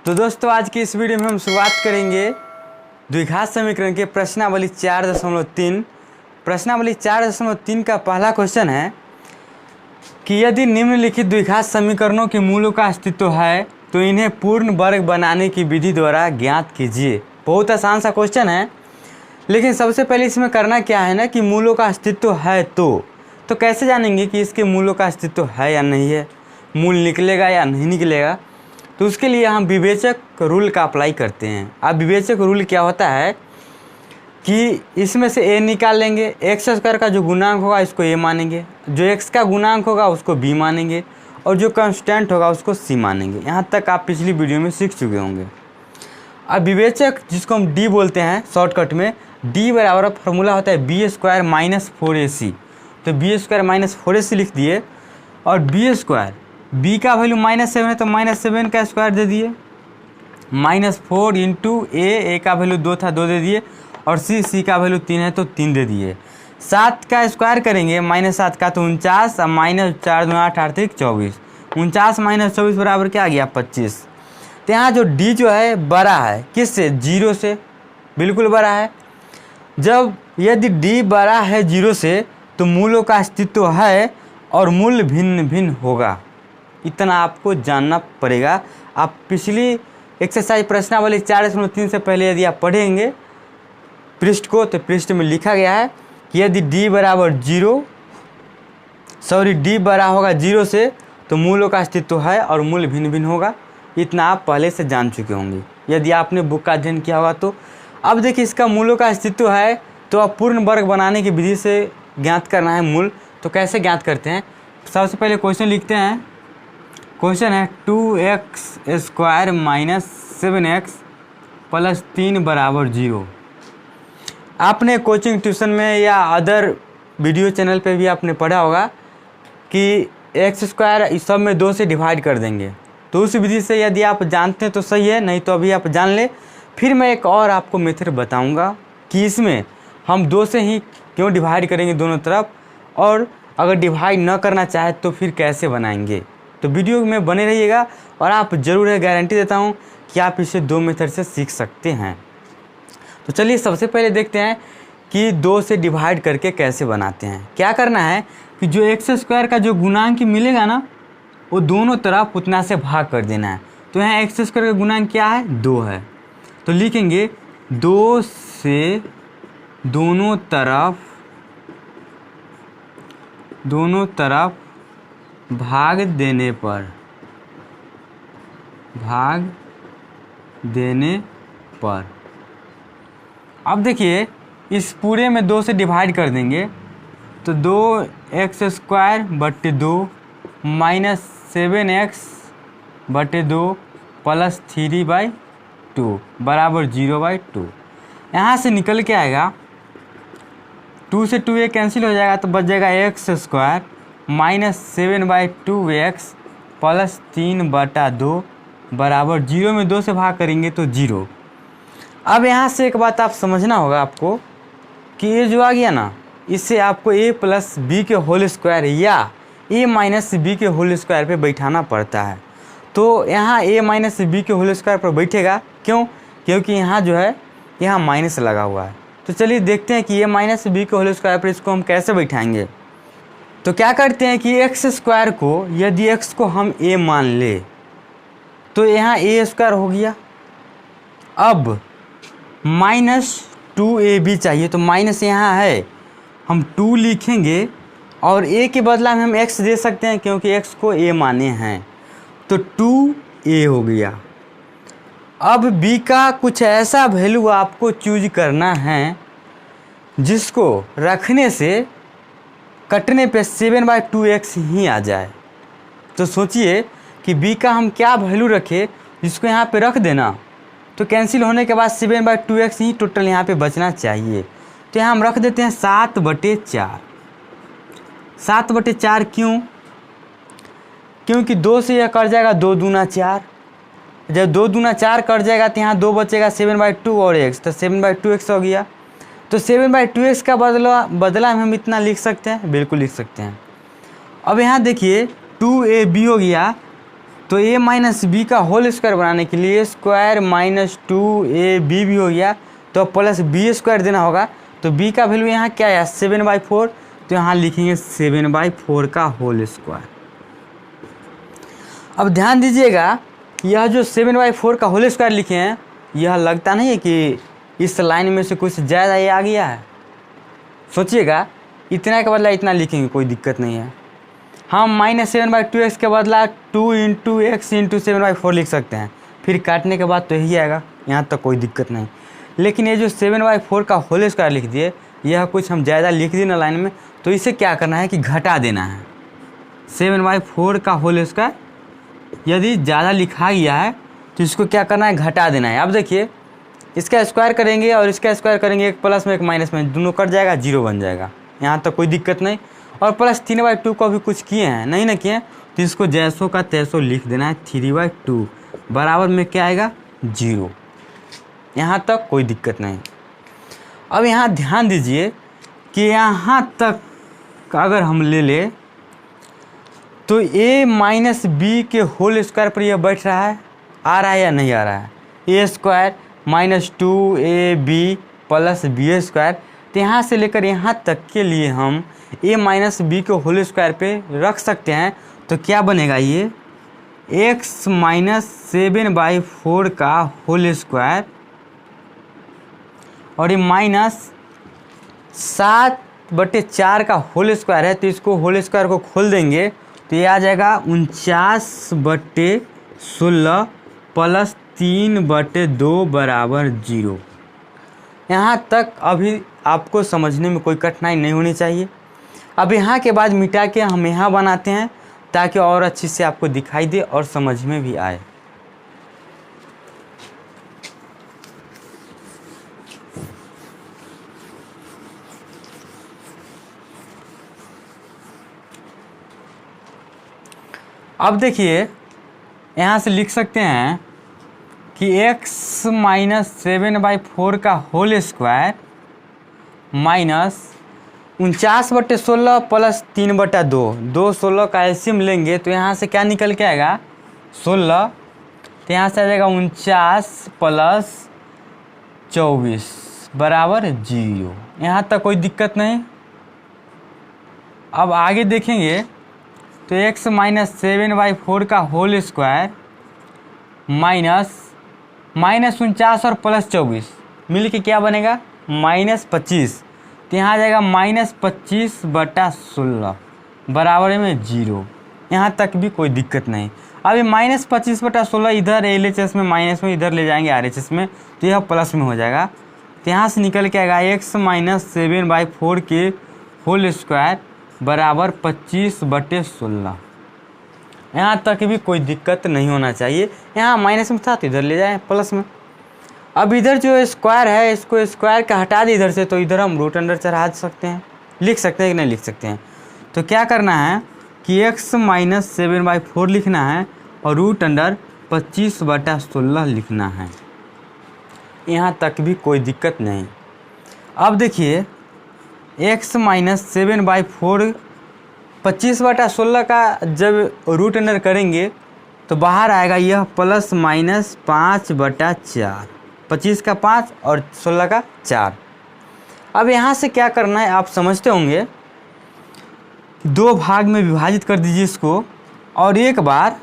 तो दोस्तों आज की इस वीडियो में हम शुरुआत करेंगे द्विघात समीकरण के प्रश्नावली 4.3। प्रश्नावली 4.3 का पहला क्वेश्चन है कि यदि निम्नलिखित द्विघात समीकरणों के मूलों का अस्तित्व है तो इन्हें पूर्ण वर्ग बनाने की विधि द्वारा ज्ञात कीजिए। बहुत आसान सा क्वेश्चन है, लेकिन सबसे पहले इसमें करना क्या है ना कि मूलों का अस्तित्व है तो कैसे जानेंगे कि इसके मूलों का अस्तित्व है या नहीं है, मूल निकलेगा या नहीं निकलेगा। तो उसके लिए हम विवेचक रूल का अप्लाई करते हैं। अब विवेचक रूल क्या होता है कि इसमें से a निकाल लेंगे, एक्स स्क्वायर का जो गुणांक होगा इसको a मानेंगे, जो x का गुणांक होगा उसको b मानेंगे और जो कांस्टेंट होगा उसको c मानेंगे। यहाँ तक आप पिछली वीडियो में सीख चुके होंगे। अब विवेचक जिसको हम d बोलते हैं शॉर्टकट में, d बराबर फार्मूला होता है b स्क्वायर माइनस 4ac। तो b स्क्वायर माइनस 4ac लिख दिए और b स्क्वायर b का वैल्यू -7 है तो -7 का स्क्वायर दे दिए, -4 इंटू a का वैल्यू 2 था 2 दे दिए और c का वैल्यू 3 है तो 3 दे दिए। 7 का स्क्वायर करेंगे -7 का तो 49 और -4 2 8 8 24, 49 - 24 बराबर क्या आ गया 25। तो यहाँ जो d जो है बड़ा है किससे, 0 से, बिल्कुल बड़ा है। जब यदि d बड़ा है 0 से तो मूलों का अस्तित्व है और मूल भिन्न भिन्न होगा, इतना आपको जानना पड़ेगा। आप पिछली एक्सरसाइज प्रश्नावली 4.3 से पहले यदि आप पढ़ेंगे पृष्ठ को तो पृष्ठ में लिखा गया है कि यदि d बराबर 0 बड़ा होगा 0 से तो मूलों का अस्तित्व है और मूल भिन्न भिन्न होगा। इतना आप पहले से जान चुके होंगे यदि आपने बुक का अध्ययन किया होगा तो। अब देखिए इसका मूलों का अस्तित्व है तो अब पूर्ण वर्ग बनाने की विधि से ज्ञात करना है मूल। तो कैसे ज्ञात करते हैं, सबसे पहले क्वेश्चन लिखते हैं। क्वेश्चन है 2x square minus 7x plus 3 बराबर 0। आपने कोचिंग ट्यूशन में या अदर वीडियो चैनल पे भी आपने पढ़ा होगा कि एक्स स्क्वायर इस सब में 2 से डिवाइड कर देंगे। तो उस विधि से यदि आप जानते हैं तो सही है, नहीं तो अभी आप जान ले। फिर मैं एक और आपको मेथड बताऊंगा कि इसमें हम 2 से ही क्यों डिवाइड करेंगे दोनों तरफ, और अगर डिवाइड न करना चाहे तो फिर कैसे बनाएंगे। तो वीडियो में बने रहिएगा और आप ज़रूर है, गारंटी देता हूँ कि आप इसे 2 मेथड से सीख सकते हैं। तो चलिए सबसे पहले देखते हैं कि 2 से डिवाइड करके कैसे बनाते हैं। क्या करना है कि जो एक्स स्क्वायर का जो गुणांक मिलेगा ना वो दोनों तरफ उतना से भाग कर देना है। तो यहाँ एक्स स्क्वायर का गुणांक क्या है, 2 है। तो लिखेंगे 2 से दोनों तरफ भाग देने पर अब देखिए इस पूरे में 2 से डिवाइड कर देंगे तो 2x स्क्वायर बटे 2 माइनस 7x बटे 2 प्लस 3/2 बराबर 0/2। यहाँ से निकल के आएगा 2 से 2 कैंसिल हो जाएगा तो बच जाएगा x square minus 7/2x plus 3/2 बराबर 0 में 2 से भाग करेंगे तो 0। अब यहाँ से एक बात आप समझना होगा आपको कि ये जो आ गया ना इससे आपको a प्लस बी के होल स्क्वायर या a माइनस बी के होल स्क्वायर पे बैठाना पड़ता है। तो यहाँ a माइनस बी के होल स्क्वायर पर बैठेगा, क्यों, क्योंकि यहाँ जो है यहाँ माइनस लगा हुआ है। तो चलिए देखते हैं कि a माइनस बी के होल स्क्वायर पर इसको हम कैसे बैठाएंगे। तो क्या करते हैं कि एक्स स्क्वायर को यदि x को हम a मान ले तो यहाँ a स्क्वायर हो गया। अब -2ab चाहिए तो माइनस यहाँ है, हम 2 लिखेंगे और a के बदला में हम x दे सकते हैं क्योंकि x को a माने हैं, तो 2a हो गया। अब b का कुछ ऐसा वैल्यू आपको चूज करना है जिसको रखने से कटने पे 7/2x ही आ जाए। तो सोचिए कि b का हम क्या वैल्यू रखें जिसको यहाँ पे रख देना तो कैंसिल होने के बाद 7/2x ही टोटल यहाँ पे बचना चाहिए। तो यहाँ हम रख देते हैं 7/4। 7/4 क्यों, क्योंकि 2 से यह कट जाएगा 2 दूना 4, जब 2 दूना 4 कट जाएगा तो यहाँ 2 बचेगा 7/2 और x, तो 7/2x हो गया। तो 7/2x का बदला में हम इतना लिख सकते हैं, बिल्कुल लिख सकते हैं। अब यहाँ देखिए 2ab हो गया तो a माइनस बी का होल स्क्वायर बनाने के लिए स्क्वायर माइनस 2ab भी हो गया, तो प्लस बी स्क्वायर देना होगा। तो b का वैल्यू यहाँ क्या है 7/4, तो यहाँ लिखेंगे 7/4 का होल स्क्वायर। अब ध्यान दीजिएगा, यह जो 7/4 का होल स्क्वायर लिखे हैं, यह लगता नहीं है कि इस लाइन में से कुछ ज़्यादा ये आ गया है। सोचिएगा, इतना के बदला इतना लिखेंगे, कोई दिक्कत नहीं है। हम -7/2x के बदला 2 × x × 7/4 लिख सकते हैं, फिर काटने के बाद तो यही आएगा, यहाँ तक कोई दिक्कत नहीं। लेकिन ये जो 7/4 का होल स्क्वायर लिख दिए, यह कुछ हम ज़्यादा लिख दिए ना लाइन में, तो इसे क्या करना है कि घटा देना है। 7/4 का होल स्क्वायर यदि ज़्यादा लिखा गया है तो इसको क्या करना है, घटा देना है। अब देखिए, इसका स्क्वायर करेंगे और इसका स्क्वायर करेंगे, एक प्लस में एक माइनस में, दोनों कट जाएगा, 0 बन जाएगा, यहाँ तक कोई दिक्कत नहीं। और प्लस 3/2 को भी कुछ किए हैं नहीं ना किए, तो इसको जैसों का तैसों लिख देना है। 3/2 बराबर में क्या आएगा 0, यहाँ तक कोई दिक्कत नहीं। अब यहाँ ध्यान दीजिए कि यहाँ तक अगर हम ले ले तो a माइनस बी के होल स्क्वायर पर यह बैठ रहा है, आ रहा है या नहीं आ रहा है, a square minus 2ab plus b square. तो यहाँ से लेकर यहाँ तक के लिए हम a माइनस बी के होल स्क्वायर पे रख सकते हैं। तो क्या बनेगा, ये x माइनस 7/4 का होल स्क्वायर और ये माइनस 7/4 का होल स्क्वायर है। तो इसको होल स्क्वायर को खोल देंगे तो ये आ जाएगा 49/16 प्लस 3/2 बराबर 0। यहाँ तक अभी आपको समझने में कोई कठिनाई नहीं होनी चाहिए। अब यहाँ के बाद मिटा के हम यहाँ बनाते हैं ताकि और अच्छी से आपको दिखाई दे और समझ में भी आए। अब देखिए, यहाँ से लिख सकते हैं कि x माइनस 7/4 का होल स्क्वायर माइनस 49/16 प्लस 3/2, 2 16 का एलसीएम लेंगे तो यहाँ से क्या निकल के आएगा 16। तो यहाँ से आ जाएगा 49 प्लस 24 बराबर 0, यहाँ तक कोई दिक्कत नहीं। अब आगे देखेंगे तो x माइनस 7/4 का होल स्क्वायर माइनस 49 और प्लस 24 मिल के क्या बनेगा -25। तो यहाँ आ जाएगा -25/16 बराबर में 0, यहाँ तक भी कोई दिक्कत नहीं। अब ये -25/16 इधर LHS में माइनस में, इधर ले जाएंगे RHS में, तो यह प्लस में हो जाएगा। तो यहाँ से निकल के आएगा x माइनस 7/4 के होल स्क्वायर बराबर 25/16, यहाँ तक भी कोई दिक्कत नहीं होना चाहिए। यहाँ माइनस में था तो इधर ले जाएं प्लस में। अब इधर जो स्क्वायर है, इसको स्क्वायर का हटा दे इधर से, तो इधर हम रूट अंडर चढ़ा सकते हैं, लिख सकते हैं कि नहीं लिख सकते हैं। तो क्या करना है कि x माइनस 7/4 लिखना है और रूट अंडर 25/16 लिखना है, यहाँ तक भी कोई दिक्कत नहीं। अब देखिए, x माइनस 7/4 25/16 का जब रूट अंडर करेंगे तो बाहर आएगा यह प्लस माइनस 5/4, 25 का 5 और 16 का 4। अब यहाँ से क्या करना है आप समझते होंगे, 2 भाग में विभाजित कर दीजिए इसको, और एक बार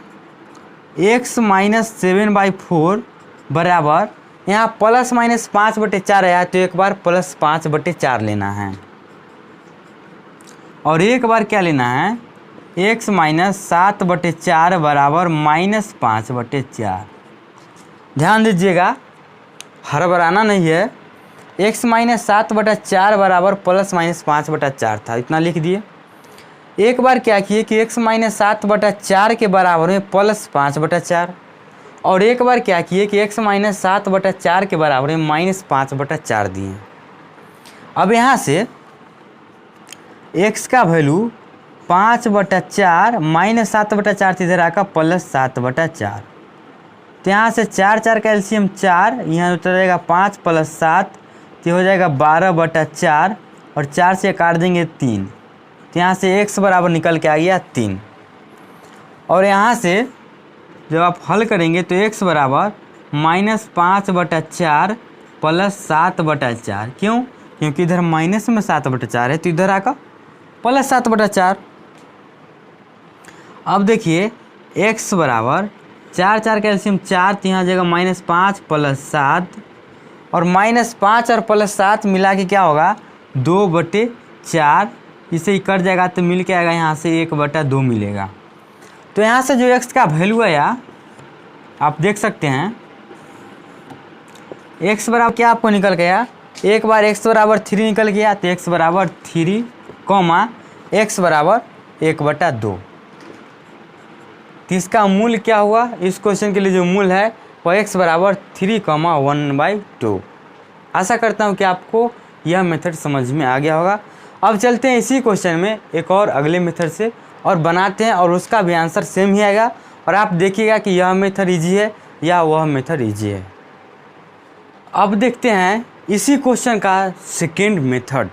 x माइनस 7/4 बराबर यहाँ प्लस माइनस 5/4 आया, तो एक बार प्लस 5/4 लेना है और एक बार क्या लेना है x माइनस 7/4 बराबर माइनस 5/4। ध्यान दीजिएगा, हड़बड़ाना नहीं है। x माइनस 7/4 बराबर प्लस माइनस 5/4 था, इतना लिख दिए। एक बार क्या किए कि x माइनस 7/4 के बराबर में प्लस 5/4, और एक बार क्या किए कि x माइनस 7/4 के बराबर में माइनस 5/4 दिए। अब यहाँ से x का वैल्यू 5/4 माइनस 7/4 इधर आकर प्लस 7/4। तो यहाँ से 4 का एलसीएम 4, यहाँ उतर जाएगा 5 प्लस 7, तो हो जाएगा 12/4 और 4 से काट देंगे 3। तो यहाँ से x बराबर निकल के आ गया 3। और यहाँ से जब आप हल करेंगे तो x बराबर -5/4 +7/4। क्यों? क्योंकि इधर माइनस में 7/4 है तो इधर आकर +7/4। अब देखिए x बराबर 4 4 का एलसीएम 4, तो यहाँ जगह -5 + 7 और -5 और +7 मिला के क्या होगा 2/4। इसे ही कट जाएगा तो मिल के आएगा यहाँ से 1/2 मिलेगा। तो यहाँ से जो x का वैल्यू आया आप देख सकते हैं, x बराबर क्या आपको निकल गया, एक बार x बराबर 3 निकल गया तो x बराबर 3, x बराबर 1/2। तो इसका मूल क्या हुआ, इस क्वेश्चन के लिए जो मूल है वो x बराबर 3, 1/2। आशा करता हूँ कि आपको यह मेथड समझ में आ गया होगा। अब चलते हैं इसी क्वेश्चन में एक और अगले मेथड से और बनाते हैं, और उसका भी आंसर सेम ही आएगा और आप देखिएगा कि यह मेथड इजी है या वह मेथड इजी है। अब देखते हैं इसी क्वेश्चन का सेकेंड मेथड,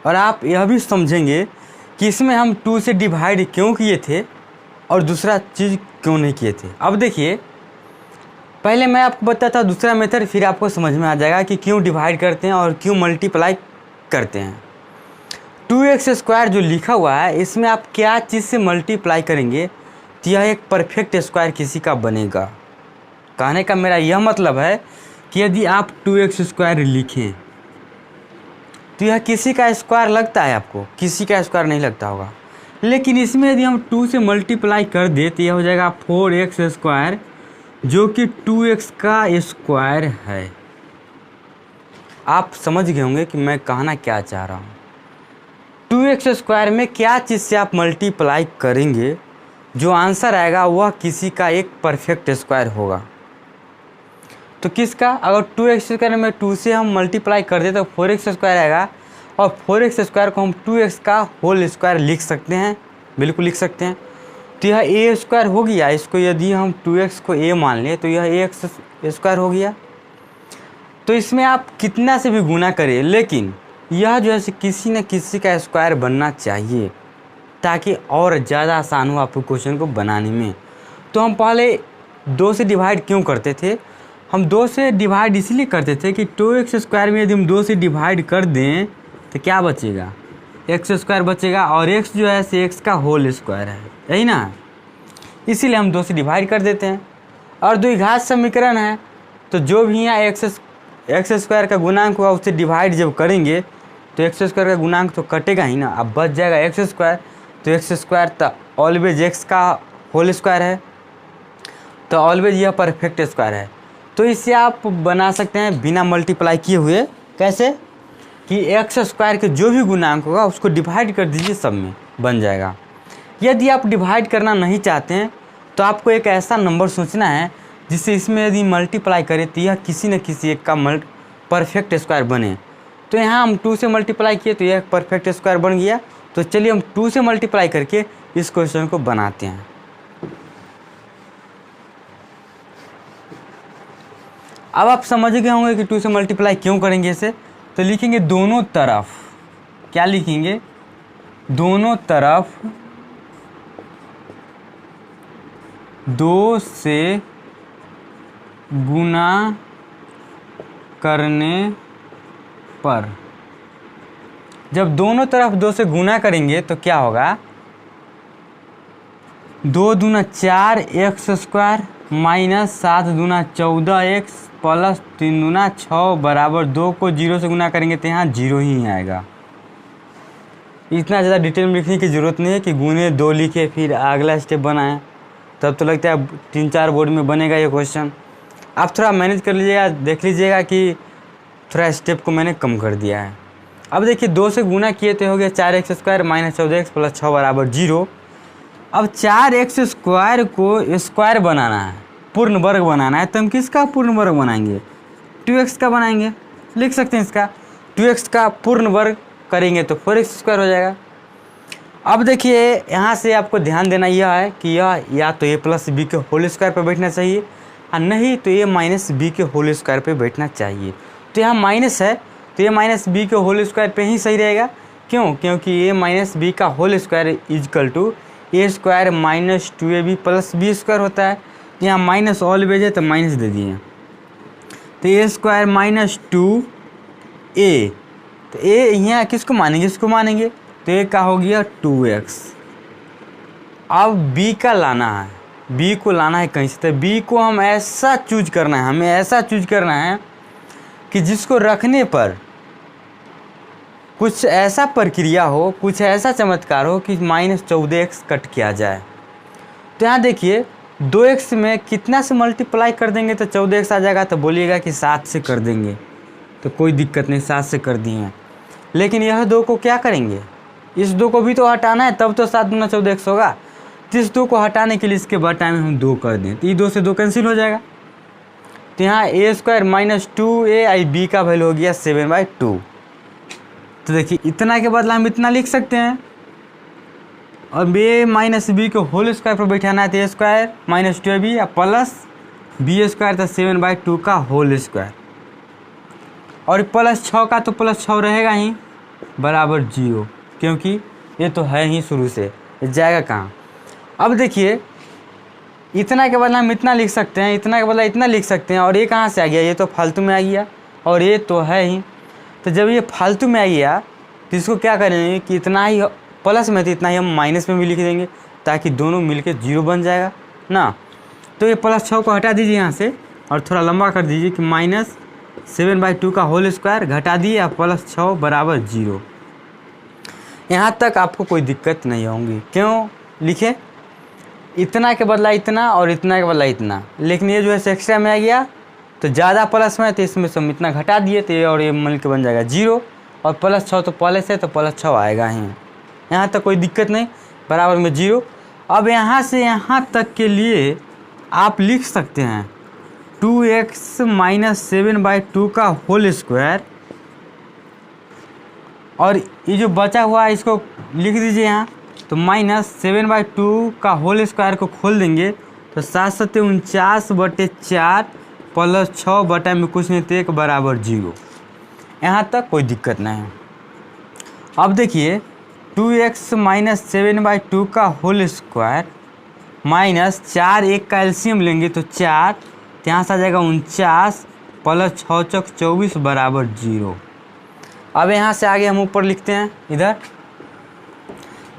और आप यह भी समझेंगे कि इसमें हम 2 से डिवाइड क्यों किए थे और दूसरा चीज़ क्यों नहीं किए थे। अब देखिए पहले मैं आपको बताता दूसरा मेथड, फिर आपको समझ में आ जाएगा कि क्यों डिवाइड करते हैं और क्यों मल्टीप्लाई करते हैं। 2x² जो लिखा हुआ है इसमें आप क्या चीज़ से मल्टीप्लाई करेंगे तो यह एक परफेक्ट स्क्वायर किसी का बनेगा। कहने का मेरा यह मतलब है कि यदि आप 2x² लिखें तो यह किसी का स्क्वायर लगता है, आपको किसी का स्क्वायर नहीं लगता होगा। लेकिन इसमें यदि हम 2 से मल्टीप्लाई कर दे तो यह हो जाएगा 4x² जो कि 2x का स्क्वायर है। आप समझ गए होंगे कि मैं कहना क्या चाह रहा हूँ। 2x² में क्या चीज़ से आप मल्टीप्लाई करेंगे, जो आंसर आएगा वह किसी का एक परफेक्ट स्क्वायर होगा। तो किसका, अगर 2x² में 2 से हम मल्टीप्लाई कर दे तो 4x² आएगा, और 4x² को हम 2x का होल स्क्वायर लिख सकते हैं, बिल्कुल लिख सकते हैं। तो यह a² हो गया, इसको यदि हम 2x को a मान लें तो यह ax² हो गया। तो इसमें आप कितना से भी गुना करें, लेकिन यह जो है किसी न किसी का स्क्वायर बनना चाहिए ताकि और ज़्यादा आसान हो आपको क्वेश्चन को बनाने में। तो हम पहले 2 से डिवाइड क्यों करते थे, हम 2 से डिवाइड इसलिए करते थे कि 2x² में यदि हम 2 से डिवाइड कर दें तो क्या बचेगा, x² बचेगा, और x जो है x का होल स्क्वायर है, यही ना, इसीलिए हम 2 से डिवाइड कर देते हैं। और द्विघात समीकरण है तो जो भी यहाँ x² का गुणांक हुआ उससे डिवाइड जब करेंगे तो x² का गुणांक तो कटेगा ही ना, अब बच जाएगा x²। तो x² तो ऑलवेज x का होल स्क्वायर है, तो ऑलवेज यह परफेक्ट स्क्वायर है। तो इससे आप बना सकते हैं बिना मल्टीप्लाई किए हुए। कैसे कि x² के जो भी गुणांक होगा उसको डिवाइड कर दीजिए, सब में बन जाएगा। यदि आप डिवाइड करना नहीं चाहते हैं तो आपको एक ऐसा नंबर सोचना है जिससे इसमें यदि मल्टीप्लाई करें तो यह किसी न किसी एक का परफेक्ट स्क्वायर बने। तो यहाँ हम 2 से मल्टीप्लाई किए तो यह परफेक्ट स्क्वायर बन गया। तो चलिए हम 2 से मल्टीप्लाई करके इस क्वेश्चन को बनाते हैं। अब आप समझ गए होंगे कि 2 से मल्टीप्लाई क्यों करेंगे इसे। तो लिखेंगे दोनों तरफ, क्या लिखेंगे, दोनों तरफ 2 से गुना करने पर, जब दोनों तरफ 2 से गुना करेंगे तो क्या होगा, 2 दूना 4 x² माइनस 7 दूना 14x प्लस 3 दूना 6 बराबर 2 को 0 से गुना करेंगे तो यहाँ 0 ही आएगा। इतना ज़्यादा डिटेल में लिखने की ज़रूरत नहीं है कि गुने 2 लिखे फिर अगला स्टेप बनाएं, तब तो लगता है 3-4 बोर्ड में बनेगा ये क्वेश्चन। आप थोड़ा मैनेज कर लीजिएगा, देख लीजिएगा कि थोड़ा स्टेप को मैंने कम कर दिया है। अब देखिए 2 से गुना किए तो हो गया 4x² माइनस 14x प्लस 6 बराबर 0। अब 4x² को स्क्वायर बनाना है, पूर्ण वर्ग बनाना है, तो हम किसका पूर्ण वर्ग बनाएंगे, 2x का बनाएंगे। लिख सकते हैं इसका 2x का पूर्ण वर्ग करेंगे तो 4x² हो जाएगा। अब देखिए यहाँ से आपको ध्यान देना यह है कि यह या तो a प्लस b के होल स्क्वायर पर बैठना चाहिए और नहीं तो a माइनस b के होल स्क्वायर पर बैठना चाहिए। तो यहाँ माइनस है तो a माइनस b के होल स्क्वायर पे ही सही रहेगा। क्यों, क्योंकि a माइनस b का whole square equal to a² minus 2ab plus b² होता है। यहाँ माइनस ऑलवेज है तो माइनस दे दिए। तो ए स्क्वायर माइनस 2a, तो ए यहाँ किसको मानेंगे, इसको मानेंगे, तो ए का हो गया 2x। अब b का लाना है, b को लाना है कहीं से, तो b को हम ऐसा चूज करना है, हमें ऐसा चूज करना है कि जिसको रखने पर कुछ ऐसा प्रक्रिया हो, कुछ ऐसा चमत्कार हो कि -14x कट किया जाए। तो यहाँ देखिए 2x में कितना से मल्टीप्लाई कर देंगे तो 14x आ जाएगा, तो बोलिएगा कि 7 से कर देंगे, तो कोई दिक्कत नहीं, 7 से कर दिए हैं। लेकिन यह 2 को क्या करेंगे, इस 2 को भी तो हटाना है, तब तो 7 दूना 14x होगा। तो इस 2 को हटाने के लिए इसके बटा में हम 2 कर दें, तो ये 2 से 2 कैंसिल हो जाएगा। तो यहाँ ए स्क्वायर माइनस 2a आई बी का वैल्यू हो गया 7/2। तो देखिए इतना के बदला हम इतना लिख सकते हैं, और ए माइनस बी को होल स्क्वायर पर बैठाना है, तो ए स्क्वायर माइनस 2b या प्लस बी स्क्वायर था 7/2 का होल स्क्वायर, और प्लस 6 का तो प्लस 6 रहेगा ही, बराबर 0, क्योंकि ये तो है ही शुरू से, जाएगा कहाँ। अब देखिए इतना के बदला हम इतना लिख सकते हैं, इतना के बदला इतना लिख सकते हैं, और ये कहाँ से आ गया, ये तो फालतू में आ गया, और ये तो है ही। तो जब ये फालतू में आ गया तो इसको क्या करेंगे कि इतना ही प्लस में, तो इतना ही हम माइनस में भी लिख देंगे, ताकि दोनों मिलके 0 बन जाएगा ना। तो ये +6 को हटा दीजिए यहाँ से, और थोड़ा लंबा कर दीजिए कि -7/2 का होल स्क्वायर घटा दिए, +6 बराबर 0। यहाँ तक आपको कोई दिक्कत नहीं होगी। क्यों लिखे, इतना के बदला इतना और इतना के बदला इतना, लेकिन ये जो है एक्स्ट्रा में आ गया तो ज़्यादा प्लस में, तो इसमें से हम इतना घटा दिए, तो ये और ये मिल के बन जाएगा 0, और +6 तो प्लस है तो +6 आएगा ही। यहाँ तक कोई दिक्कत नहीं, बराबर में 0। अब यहाँ से यहाँ तक के लिए आप लिख सकते हैं 2x माइनस 7/2 का होल स्क्वायर, और ये जो बचा हुआ है इसको लिख दीजिए यहाँ, तो -7/2 का होल स्क्वायर को खोल देंगे तो 7×7 = 4 + 6 बटा में कुछ नहीं तो 1 बराबर 0। यहाँ तक कोई दिक्कत नहीं है। अब देखिए 2x माइनस 7/2 का होल स्क्वायर -4, 1 का एलसीएम लेंगे तो 4, यहाँ से आ जाएगा 49 + 6 × 24 बराबर 0। अब यहाँ से आगे हम ऊपर लिखते हैं, इधर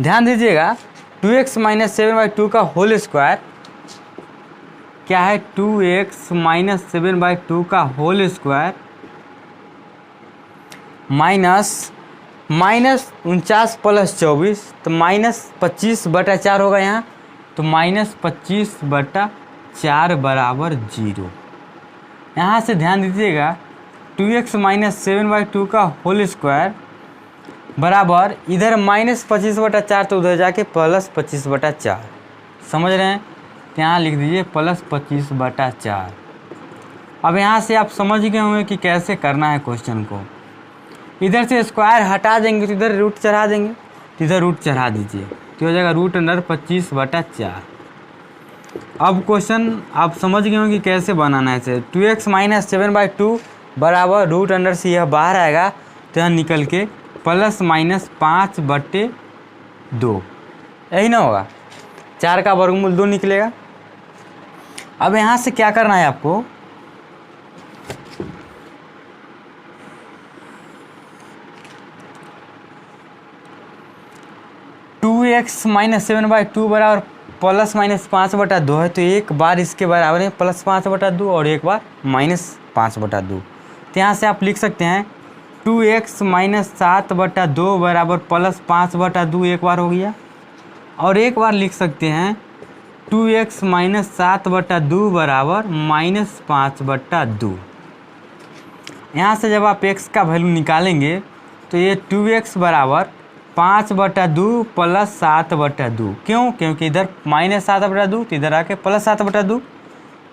ध्यान दीजिएगा 2x माइनस 7/2 का होल स्क्वायर क्या है, 2x माइनस 7/2 का होल स्क्वायर -49 + 24, तो -25/4 होगा यहाँ, तो -25/4 बराबर 0। यहाँ से ध्यान दीजिएगा 2x माइनस 7/2 का होल स्क्वायर बराबर, इधर -25/4 तो उधर जाके +25/4, समझ रहे हैं, तो यहाँ लिख दीजिए +25/4। अब यहाँ से आप समझ गए होंगे कि कैसे करना है क्वेश्चन को। इधर से स्क्वायर हटा देंगे तो इधर रूट चढ़ा देंगे, तो इधर रूट चढ़ा दीजिए, तो हो जाएगा √25/4। अब क्वेश्चन आप समझ गए होंगे कि कैसे बनाना है इसे। 2x माइनस 7/2 बराबर √अंडर से यह बाहर आएगा, तो यहाँ निकल के +-5/2, यही ना होगा, 4 का वर्गमूल 2 निकलेगा। अब यहाँ से क्या करना है आपको, x माइनस 7/2 बराबर +-5/2 है, तो एक बार इसके बराबर है +5/2 और एक बार -5/2। तो यहाँ से आप लिख सकते हैं 2x माइनस 7/2 बराबर +5/2 एक बार हो गया, और एक बार लिख सकते हैं 2x माइनस 7/2 बराबर -5/2। यहाँ से जब आप x का वैल्यू निकालेंगे तो ये 2x बराबर 5/2 + 7/2। क्यों, क्योंकि इधर -7/2 तो इधर आके +7/2,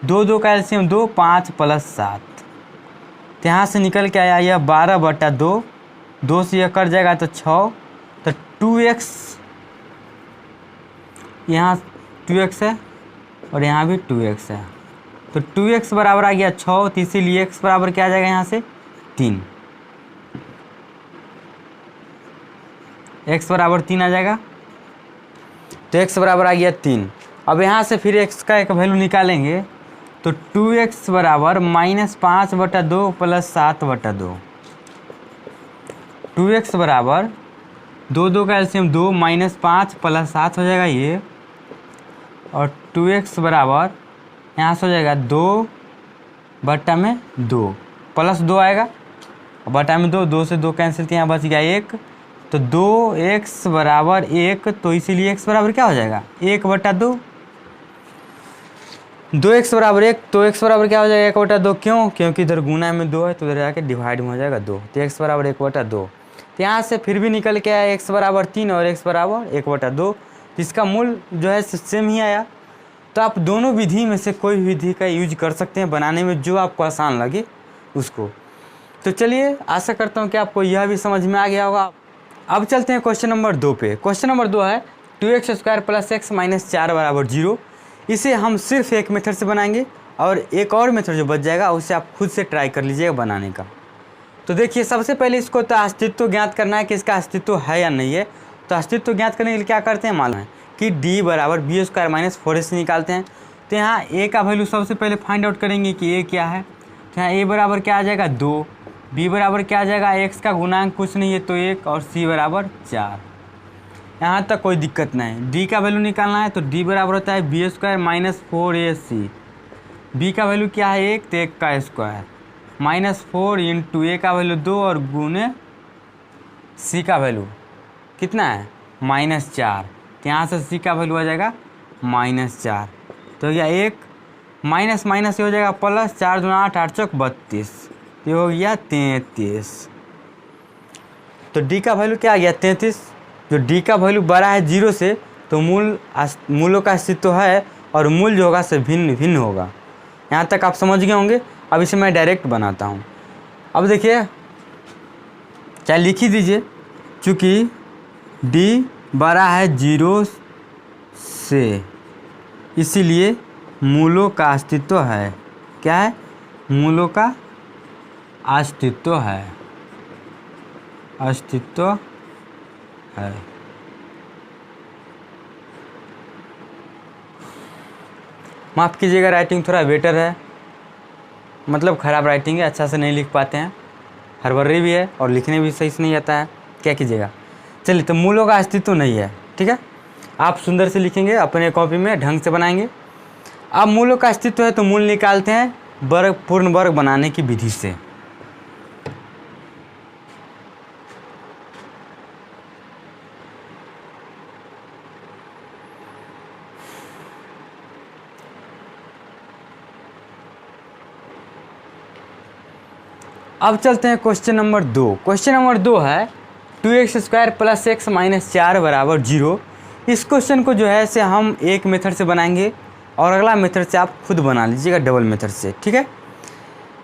2 का एलसीएम 2, 5 + 7, तो यहाँ से निकल के आया यह 12/2, 2 से यह कट जाएगा तो 6, तो 2x, यहाँ 2x है और यहाँ भी 2x है, तो 2x बराबर आ गया 6, तो इसीलिए x बराबर क्या आ जाएगा यहाँ से 3, x बराबर 3 आ जाएगा, तो x बराबर आ गया 3। अब यहाँ से फिर x का एक वैल्यू निकालेंगे तो 2x बराबर -5/2 प्लस 7/2। 2x बराबर 2 का एलसीएम 2 -5 प्लस 7 हो जाएगा ये, और 2x बराबर यहाँ से हो जाएगा 2/2 प्लस 2 आएगा, बटा में 2 से 2 कैंसिल किया, यहाँ बच गया 1, तो 2x बराबर 1, तो इसीलिए x बराबर क्या हो जाएगा 1/2। 2x बराबर 1, तो x बराबर क्या हो जाएगा 1/2, क्यों? क्योंकि इधर गुना में 2 है तो इधर जाके डिवाइड में हो जाएगा 2, तो x बराबर 1/2। तो यहाँ से फिर भी निकल के आया x बराबर 3 और x बराबर 1/2, इसका मूल जो है सेम ही आया। तो आप दोनों विधि में से कोई विधि का यूज कर सकते हैं बनाने में, जो आपको आसान लगे उसको। तो चलिए, आशा करता हूँ कि आपको यह भी समझ में आ गया होगा। अब चलते हैं क्वेश्चन नंबर 2 पे। क्वेश्चन नंबर 2 है 2x² + x - 4 = 0। इसे हम सिर्फ एक मेथड से बनाएंगे और एक और मेथड जो बच जाएगा उसे आप खुद से ट्राई कर लीजिएगा बनाने का। तो देखिए, सबसे पहले इसको तो अस्तित्व ज्ञात करना है कि इसका अस्तित्व है या नहीं है। तो अस्तित्व ज्ञात करने के लिए क्या करते हैं, मालूम है कि d बराबर b² - 4ac निकालते हैं। तो यहाँ a का वैल्यू सबसे पहले फाइंड आउट करेंगे कि a क्या है। तो यहाँ a बराबर क्या आ जाएगा 2, b बराबर क्या आ जाएगा, x का गुणांक कुछ नहीं है तो 1, और c बराबर 4। यहाँ तक कोई दिक्कत नहीं। d का वैल्यू निकालना है तो d बराबर होता है b² - 4ac। b का वैल्यू क्या है 1, तो 1 का स्क्वायर, -4 इंटू a का वैल्यू 2 और गुने c का वैल्यू कितना है -4। तो यहाँ से c का वैल्यू आ जाएगा -4। तो यह 1 माइनस माइनस ये हो जाएगा प्लस, 4 दूना 8, 8 चौक 32, ये हो गया 33। तो d का वैल्यू क्या आ गया 33। जो d का वैल्यू बड़ा है 0 से तो मूलों का अस्तित्व है और मूल जो होगा से भिन्न भिन्न होगा। यहाँ तक आप समझ गए होंगे। अब इसे मैं डायरेक्ट बनाता हूँ। अब देखिए, चाहे लिख ही दीजिए, चूँकि d बड़ा है 0 से इसीलिए मूलों का अस्तित्व है। क्या है, मूलों का अस्तित्व है, अस्तित्व है। माफ़ कीजिएगा, राइटिंग थोड़ा बेटर है, मतलब ख़राब राइटिंग है, अच्छा से नहीं लिख पाते हैं, हड़बड़ी भी है और लिखने भी सही से नहीं आता है, क्या कीजिएगा। चलिए, तो मूलों का अस्तित्व नहीं है, ठीक है। आप सुंदर से लिखेंगे, अपने कॉपी में ढंग से बनाएंगे। अब मूलों का अस्तित्व है तो मूल निकालते हैं वर्ग, पूर्ण वर्ग बनाने की विधि से। अब चलते हैं क्वेश्चन नंबर 2। क्वेश्चन नंबर 2 है 2x² + x - 4 = 0। इस क्वेश्चन को जो है से हम एक मेथड से बनाएंगे और अगला मेथड से आप खुद बना लीजिएगा, डबल मेथड से, ठीक है।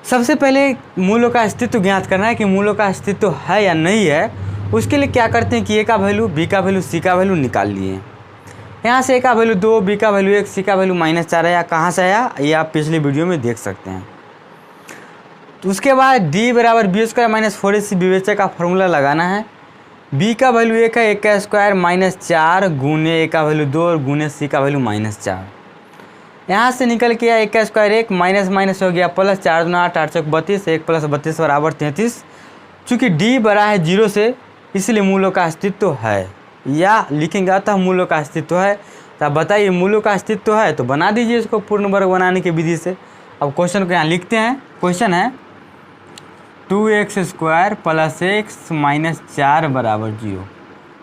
सबसे पहले मूलों का अस्तित्व ज्ञात करना है कि मूलों का अस्तित्व है या नहीं है। उसके लिए क्या करते हैं कि a का वैल्यू, b का वैल्यू, c का वैल्यू निकाल लिए। यहाँ से a का वैल्यू 2, b का वैल्यू 1, c का वैल्यू -4 आया। कहाँ से आया ये आप पिछली वीडियो में देख सकते हैं। तो उसके बाद d बराबर b² - 4ac विवेचक का फॉर्मूला लगाना है। b का वैल्यू 1 है, 1 का स्क्वायर -4 गुने a का वैल्यू 2 और गुने c का वैल्यू -4। यहाँ से निकल के 1 का स्क्वायर 1, माइनस माइनस हो गया प्लस, 4 दूना 8, 8 चौक 32, 1 + 32 = 33। चूँकि d बड़ा है 0 से इसलिए मूलों का अस्तित्व है, या लिखेंगे अतः मूलों का अस्तित्व है। तो आप बताइए मूलों का अस्तित्व है तो बना दीजिए इसको पूर्ण वर्ग बनाने की विधि से। अब क्वेश्चन को यहाँ लिखते हैं। क्वेश्चन है 2x² + x - 4 = 0।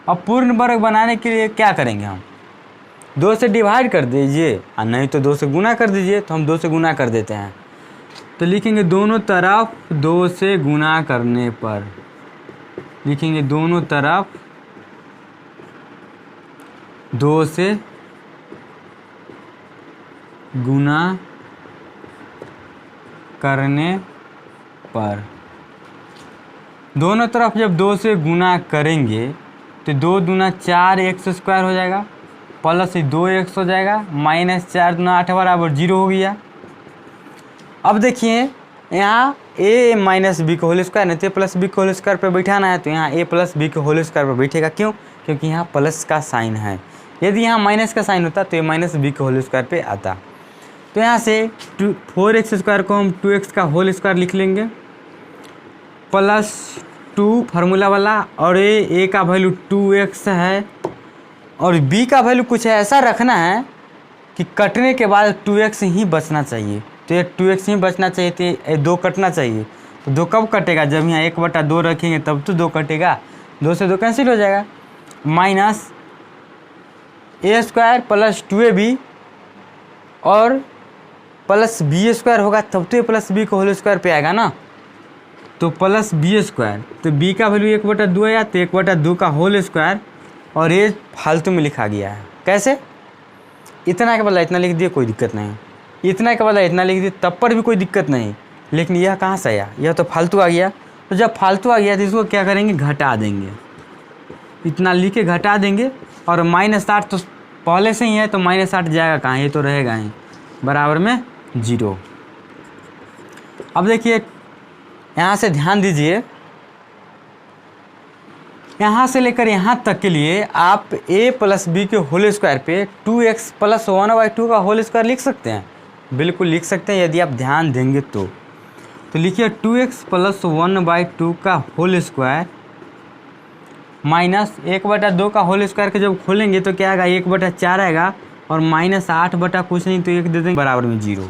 अब पूर्ण वर्ग बनाने के लिए क्या करेंगे, हम 2 से डिवाइड कर दीजिए और नहीं तो 2 से गुना कर दीजिए। तो हम 2 से गुना कर देते हैं। तो लिखेंगे दोनों तरफ 2 से गुना करने पर, लिखेंगे दोनों तरफ 2 से गुना करने पर, दोनों तरफ जब 2 से गुना करेंगे तो 2 दूना 4 x² हो जाएगा, प्लस 2x हो जाएगा, -4 दूना 8 = 0 हो गया। अब देखिए यहाँ a - b का होल स्क्वायर नहीं तो +b का होल स्क्वायर पर बैठाना है, तो यहाँ a + b के होल स्क्वायर पर बैठेगा। क्यों? क्योंकि यहाँ प्लस का साइन है, यदि यहाँ माइनस का साइन होता तो ये माइनस बी के होल स्क्वायर पे आता। तो यहाँ से 4x² को हम 2x का होल स्क्वायर लिख लेंगे +2 फार्मूला वाला, और ये a का वैल्यू 2x है और b का वैल्यू कुछ ऐसा रखना है कि कटने के बाद 2x ही बचना चाहिए। तो ये 2x ही बचना चाहिए, तो ये 2 कटना चाहिए। तो 2 कब कटेगा? जब यहाँ 1/2 रखेंगे तब तो 2 कटेगा। 2 से 2 कैंसिल हो जाएगा, माइनस a² + 2ab और प्लस b² होगा, तब तो ये प्लस b का होल स्क्वायर पे आएगा ना। तो प्लस b², तो b का वैल्यू 1/2 आया, तो 1/2 का होल स्क्वायर, और ये फालतू में लिखा गया है। कैसे? इतना के बदला इतना लिख दिए, कोई दिक्कत नहीं। इतना के बदला इतना लिख दिए, तब पर भी कोई दिक्कत नहीं। लेकिन यह कहाँ से आया? यह तो फालतू आ गया। तो जब फालतू आ गया तो इसको क्या करेंगे? घटा देंगे। इतना लिख के घटा देंगे, और -8 तो पहले से ही है, तो -8 जाएगा कहाँ? ये तो रहेगा ही, बराबर में 0। अब देखिए यहाँ से ध्यान दीजिए, यहाँ से लेकर यहाँ तक के लिए आप a + b के होल स्क्वायर पे 2x + 1/2 का होल स्क्वायर लिख सकते हैं। बिल्कुल लिख सकते हैं यदि आप ध्यान देंगे तो लिखिए 2x + 1/2 का होल स्क्वायर माइनस 1/2 का होल स्क्वायर के जब खोलेंगे तो क्या आएगा? 1/4 आएगा, और -8 बटा कुछ नहीं तो 1 दे देंगे, बराबर में 0।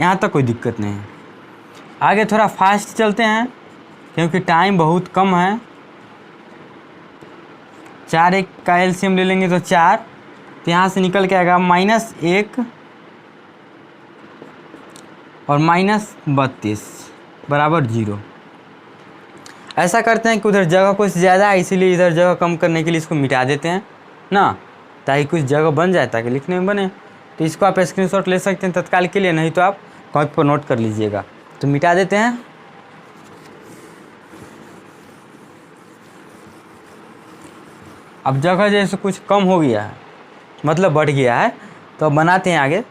यहाँ तक कोई दिक्कत नहीं है। आगे थोड़ा फास्ट चलते हैं क्योंकि टाइम बहुत कम है। 4 1 का एलसीएम ले लेंगे तो 4, तो यहाँ से निकल के आएगा -1 और -32 बराबर 0। ऐसा करते हैं कि उधर जगह कुछ ज़्यादा है, इसीलिए इधर जगह कम करने के लिए इसको मिटा देते हैं ना, ताकि कुछ जगह बन जाए, ताकि लिखने में बने। तो इसको आप स्क्रीनशॉट ले सकते हैं तत्काल के लिए, नहीं तो आप कॉपी पर नोट कर लीजिएगा। तो मिटा देते हैं। अब जगह जैसे कुछ कम हो गया है, मतलब बढ़ गया है, तो अब बनाते हैं आगे।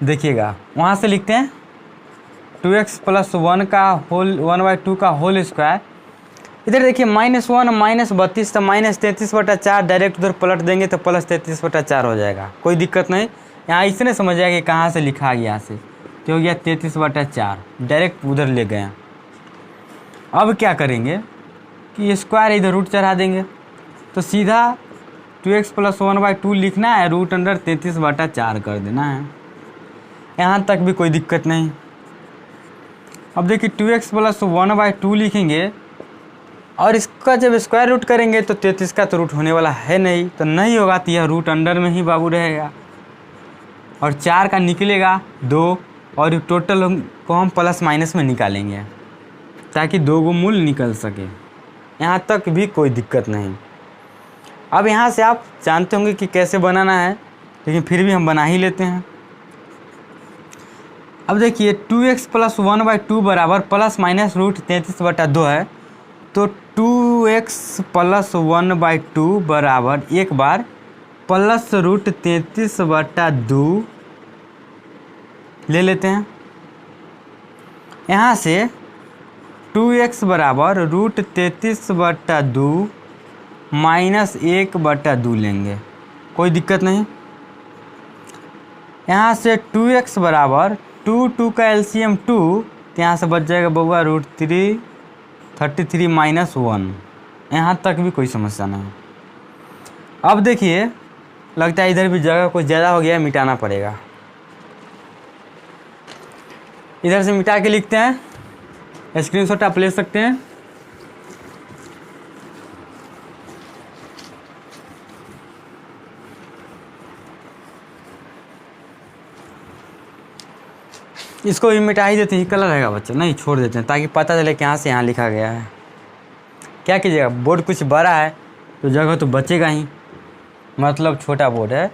देखिएगा वहाँ से लिखते हैं 2x + 1/2 का होल स्क्वायर। इधर देखिए -1 -32, तो -33/4 डायरेक्ट उधर पलट देंगे तो +33/4 हो जाएगा, कोई दिक्कत नहीं। यहाँ इसने समझ आया कि कहाँ से लिखा गया, यहाँ से तो हो गया 33/4, डायरेक्ट उधर ले गए। अब क्या करेंगे कि स्क्वायर इधर रूट चढ़ा देंगे, तो सीधा 2x + 1/2 लिखना है, √33/4 कर देना है। यहाँ तक भी कोई दिक्कत नहीं। अब देखिए 2x + 1/2 लिखेंगे, और इसका जब स्क्वायर रूट करेंगे तो 33 का तो रूट होने वाला है नहीं, तो नहीं होगा, तो यह रूट अंडर में ही बाबू रहेगा, और 4 का निकलेगा 2, और टोटल को हम प्लस माइनस में निकालेंगे ताकि 2 को मूल निकल सके। यहाँ तक भी कोई दिक्कत नहीं। अब यहाँ से आप जानते होंगे कि कैसे बनाना है, लेकिन फिर भी हम बना ही लेते हैं। अब देखिए 2x + 1/2 बराबर ±√33/2 है, तो 2x + 1/2 बराबर एक बार +√33/2 ले लेते हैं। यहाँ से 2x बराबर √33/2 -1/2 लेंगे, कोई दिक्कत नहीं। यहाँ से 2x बराबर 2 का एलसीएम 2, तो यहाँ से बच जाएगा बउआ √33 -1। यहाँ तक भी कोई समस्या नहीं। अब देखिए लगता है इधर भी जगह कुछ ज़्यादा हो गया है, मिटाना पड़ेगा। इधर से मिटा के लिखते हैं, स्क्रीनशॉट आप ले सकते हैं। इसको भी मिटा ही देते हैं, कलर रहेगा बच्चा, नहीं छोड़ देते हैं ताकि पता चले कि यहाँ से यहाँ लिखा गया है। क्या कीजिएगा, बोर्ड कुछ बड़ा है तो जगह तो बचेगा ही, मतलब छोटा बोर्ड है।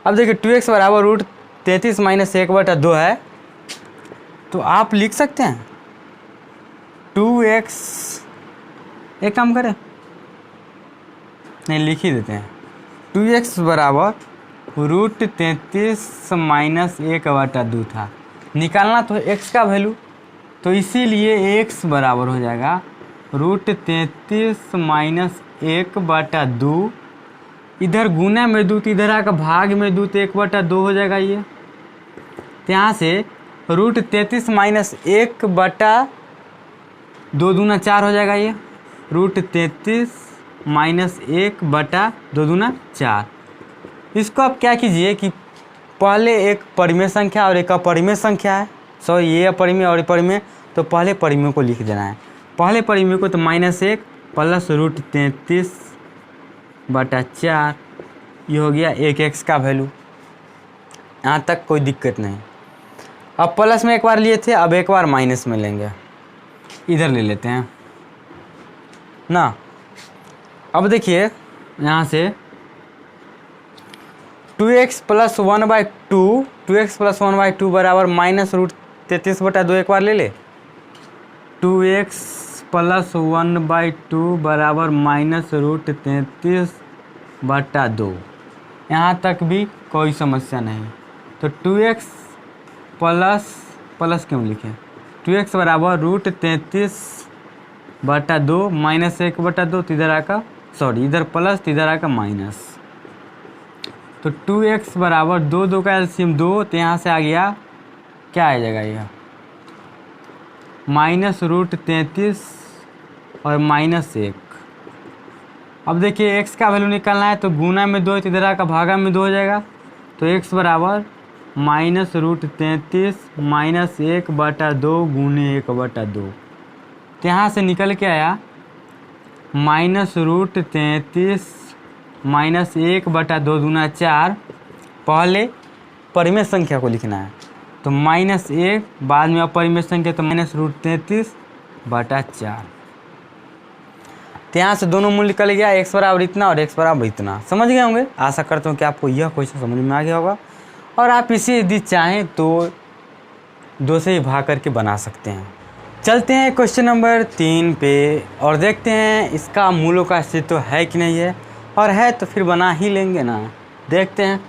अब देखिए 2x बराबर √33 -1/2 है, तो आप लिख सकते हैं 2x, एक काम करें, नहीं लिख ही देते हैं, 2x बराबर √33 -1/2 था। निकालना तो x का वैल्यू, तो इसीलिए x बराबर हो जाएगा √33 -1/2 इधर गुना में दूँ तो इधर आकर भाग में दूँ तो 1/2 हो जाएगा ये। तो यहाँ से √33 माइनस 1/2 दूना 4 हो जाएगा ये। √33 माइनस 1/2 दूना 4। इसको आप क्या कीजिए कि पहले एक परिमेय संख्या और एक अपरिमेय संख्या है, सॉरी ये अपरिमेय और अपरिमेय, तो पहले परिमेय को लिख देना है। पहले परिमेय को तो -1 प्लस √33/4, ये हो गया 1x का वैल्यू। यहाँ तक कोई दिक्कत नहीं। अब प्लस में एक बार लिए थे, अब एक बार माइनस में लेंगे, इधर ले लेते हैं ना। अब देखिए यहाँ से 2x + 1/2, 2x + 1/2 बराबर -√33/2, एक बार ले ले। 2x + 1/2 बराबर -√33/2। यहाँ तक भी कोई समस्या नहीं। तो 2x प्लस क्यों लिखें, 2x बराबर √33/2 -1/2, तो इधर आका सॉरी इधर प्लस तो इधर आका माइनस। तो 2x बराबर 2 का एलसीएम 2, तो यहाँ से आ गया क्या आ जाएगा यह -√33 और -1। अब देखिए x का वैल्यू निकालना है, तो गुना में 2 तो इधर आका भागा में 2 हो जाएगा। तो x बराबर -√33 माइनस 1/2 गुने 1/2। तो यहाँ से निकल के आया -√33 माइनस 1/2 दूना 4। पहले परिमेय संख्या को लिखना है, तो -1, बाद में अपरिमेय संख्या, तो -√33/4। तो यहाँ से दोनों मूल्य निकल गया, x बराबर इतना और x बराबर इतना। समझ गए होंगे, आशा करता हूँ कि आपको यह क्वेश्चन समझ में आ गया होगा। और आप इसे यदि चाहें तो 2 से ही भाग करके बना सकते हैं। चलते हैं क्वेश्चन नंबर 3 पे और देखते हैं इसका मूलों का अस्तित्व है कि नहीं है, और है तो फिर बना ही लेंगे ना। देखते हैं।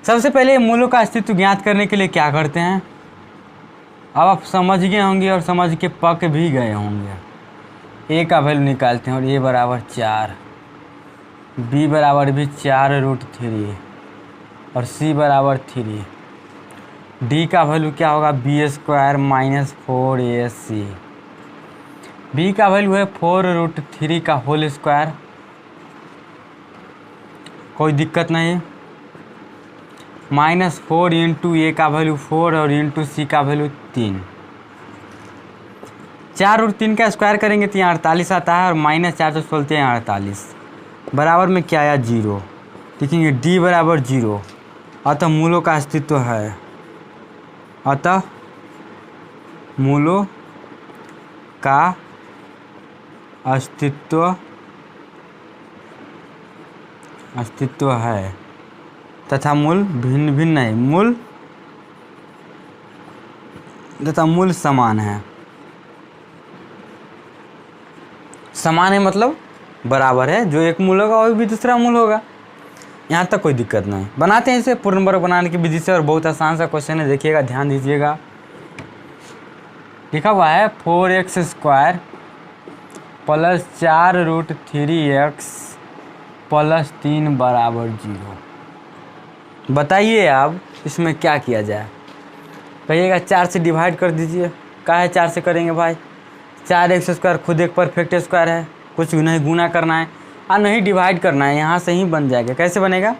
सबसे पहले मूलों का अस्तित्व ज्ञात करने के लिए क्या करते हैं, अब आप समझ गए होंगे और समझ के पक भी गए होंगे। a का वैल्यू निकालते हैं, और a बराबर 4, b बराबर भी 4√3 और c बराबर 3। d का वैल्यू क्या होगा, b² - 4ac। b का वैल्यू है 4√3 का होल स्क्वायर, कोई दिक्कत नहीं। -4 इंटू a का वैल्यू 4 और इंटू c का वैल्यू 3। 4 और 3 का स्क्वायर करेंगे तो यहाँ 48 आता है, और -4 से चलते हैं 48, बराबर में क्या आया 0। लिखेंगे d बराबर 0। अतः मूलों का अस्तित्व है, अतः मूलों का अस्तित्व है तथा मूल भिन्न भिन्न नहीं, मूल तथा मूल समान है। समान है मतलब बराबर है, जो एक मूल होगा वही भी दूसरा मूल होगा। यहाँ तक कोई दिक्कत नहीं। बनाते हैं इसे पूर्ण वर्ग बनाने की विधि से, और बहुत आसान सा क्वेश्चन है, देखिएगा, ध्यान दीजिएगा। लिखा हुआ है 4x² प्लस 4√3x प्लस 3 बराबर 0। बताइए आप इसमें क्या किया जाए। कहिएगा 4 से डिवाइड कर दीजिए। काहे 4 से करेंगे भाई, 4x² खुद एक परफेक्ट स्क्वायर है, कुछ नहीं गुना करना है और नहीं डिवाइड करना है, यहाँ से ही बन जाएगा। कैसे बनेगा,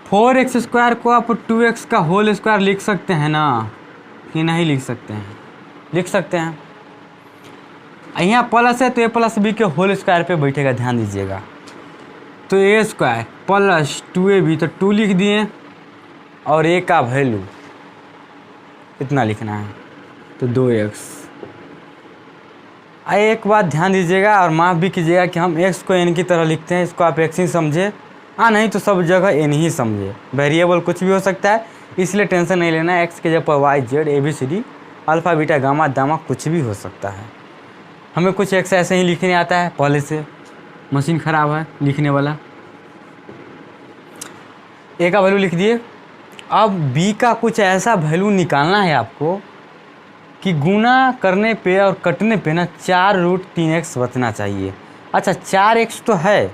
4x² को आप 2x का होल स्क्वायर लिख सकते हैं ना, कि नहीं लिख सकते हैं, लिख सकते हैं। यहाँ प्लस है तो a प्लस b के होल स्क्वायर पे बैठेगा, ध्यान दीजिएगा। तो a² प्लस 2ab, तो 2 लिख दिए, और a का वैल्यू इतना लिखना है, तो 2x। एक बात ध्यान दीजिएगा और माफ़ भी कीजिएगा कि हम x को n की तरह लिखते हैं, इसको आप x ही समझे, नहीं तो सब जगह n ही समझे। वेरिएबल कुछ भी हो सकता है, इसलिए टेंशन नहीं लेना। x के जगह y z ABCD alpha beta gamma दामा कुछ भी हो सकता है। हमें कुछ x ऐसे ही लिखने आता है, पहले से मशीन ख़राब है लिखने वाला। a का वैल्यू लिख दिए। अब b का कुछ ऐसा वैल्यू निकालना है आपको कि गुना करने पे और कटने पे ना 4√3x बचना चाहिए। अच्छा 4x तो है,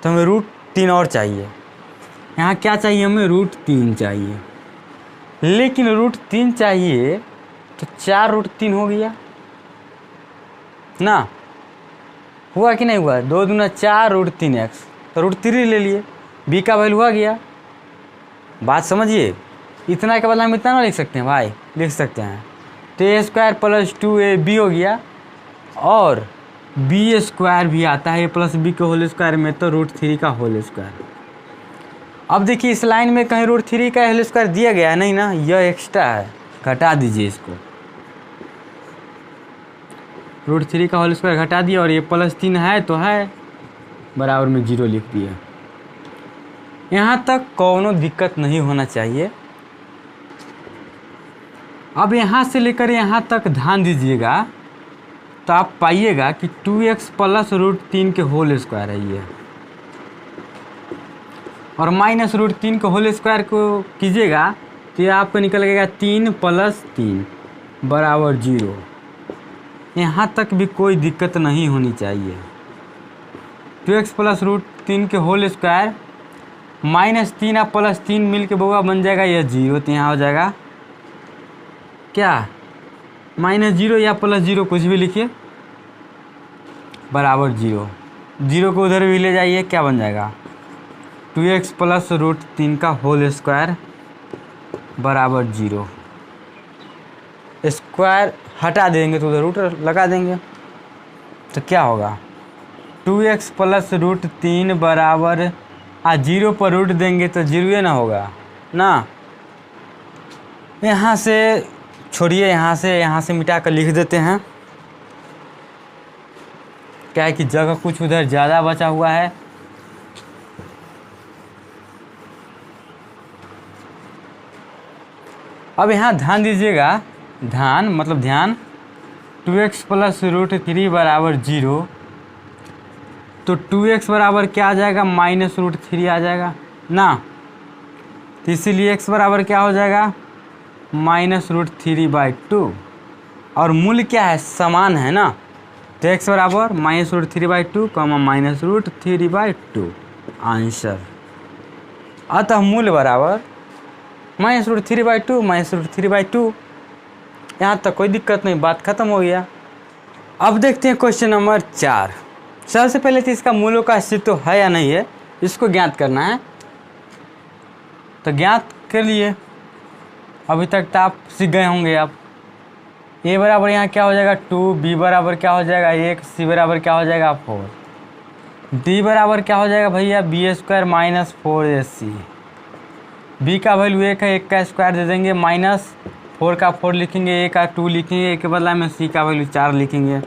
तो हमें √3 और चाहिए। यहाँ क्या चाहिए हमें, √3 चाहिए। लेकिन √3 चाहिए तो 4√3 हो गया ना, हुआ कि नहीं हुआ, 2 दूना 4 √3x, तो √3 ले लिए, b का वैल्यू आ गया। बात समझिए, इतना के बदला हम इतना ना लिख सकते हैं भाई, लिख सकते हैं। तो a² + 2ab हो गया, और b² भी आता है a+b के होल स्क्वायर में, तो √3 का होल स्क्वायर। अब देखिए इस लाइन में कहीं √3 का होल स्क्वायर दिया गया है नहीं ना, यह एक्स्ट्रा है, घटा दीजिए इसको। √3 का होल स्क्वायर घटा दिया, और ये +3 है तो है, बराबर में 0 लिख दिया। यहाँ तक कोनो दिक्कत नहीं होना चाहिए। अब यहाँ से लेकर यहाँ तक ध्यान दीजिएगा, तो आप पाइएगा कि 2x + √3 के होल स्क्वायर है ये, और -√3 के होल स्क्वायर को कीजिएगा तो ये आपको निकल गया 3 + 3 बराबर 0। यहाँ तक भी कोई दिक्कत नहीं होनी चाहिए। 2x + √3 के होल स्क्वायर -3 और +3 मिल के बउआ बन जाएगा यह 0, तो यहाँ हो जाएगा क्या, -0 या +0 कुछ भी लिखिए, बराबर 0। 0 को उधर भी ले जाइए, क्या बन जाएगा, 2x + √3 का होल स्क्वायर बराबर 0। स्क्वायर हटा देंगे तो उधर रूट लगा देंगे, तो क्या होगा, 2x + √3 बराबर 0 पर रूट देंगे तो 0 ना होगा ना। यहाँ से छोड़िए, यहाँ से मिटा कर लिख देते हैं, क्या है कि जगह कुछ उधर ज़्यादा बचा हुआ है। अब यहाँ ध्यान दीजिएगा, ध्यान मतलब ध्यान, 2x + √3 बराबर 0, तो 2x बराबर क्या आ जाएगा, -√3 आ जाएगा ना, तो इसीलिए x बराबर क्या हो जाएगा, -√3/2, और मूल्य क्या है, समान है ना, तो x बराबर -√3/2, -√3/2 आंसर। अतः मूल्य बराबर -√3/2, -√3/2। यहाँ तक कोई दिक्कत नहीं, बात खत्म हो गया। अब देखते हैं क्वेश्चन नंबर 4। सबसे पहले तो इसका मूलों का अस्तित्व है या नहीं है, इसको ज्ञात करना है, तो ज्ञात कर लिए। अभी तक तो आप सीख गए होंगे। आप a बराबर यहाँ क्या हो जाएगा 2, b बराबर क्या हो जाएगा 1, c बराबर क्या हो जाएगा 4, d बराबर क्या हो जाएगा भैया b² - 4ac। b का वैल्यू 1 है, 1 का स्क्वायर दे देंगे, -4 का 4 लिखेंगे, a का 2 लिखेंगे, a के बदला में c का वैल्यू 4 लिखेंगे।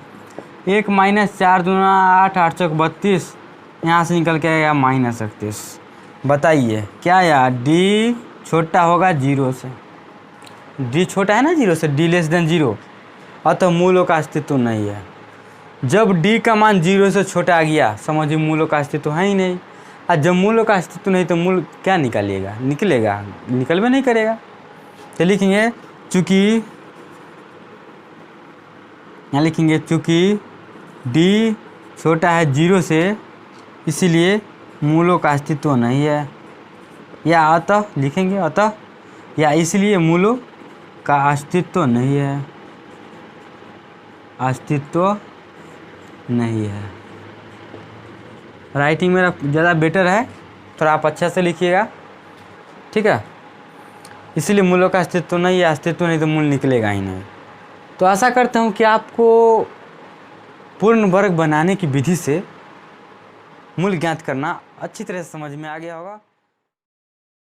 1 - 4 दूना 8, 8 चौक 32, यहाँ से निकल के आएगा -31। बताइए क्या यार, d छोटा होगा 0 से, d छोटा है ना 0 से, d <0, अतः मूलों का अस्तित्व नहीं है। जब d का मान 0 से छोटा आ गया, समझिए मूलों का अस्तित्व है ही नहीं। और जब मूलों का अस्तित्व नहीं तो मूल क्या निकालिएगा, निकल भी नहीं करेगा। तो लिखेंगे चूँकि, यहाँ लिखेंगे चूँकि d छोटा है 0 से, इसीलिए मूलों का अस्तित्व नहीं है, या अतः लिखेंगे अतः, या इसलिए मूलों का अस्तित्व नहीं है, अस्तित्व नहीं है। राइटिंग मेरा ज़्यादा बेटर है, थोड़ा आप अच्छा से लिखिएगा, ठीक है। इसीलिए मूलों का अस्तित्व नहीं है, अस्तित्व नहीं तो मूल निकलेगा ही नहीं। तो आशा करता हूँ कि आपको पूर्ण वर्ग बनाने की विधि से मूल ज्ञात करना अच्छी तरह से समझ में आ गया होगा।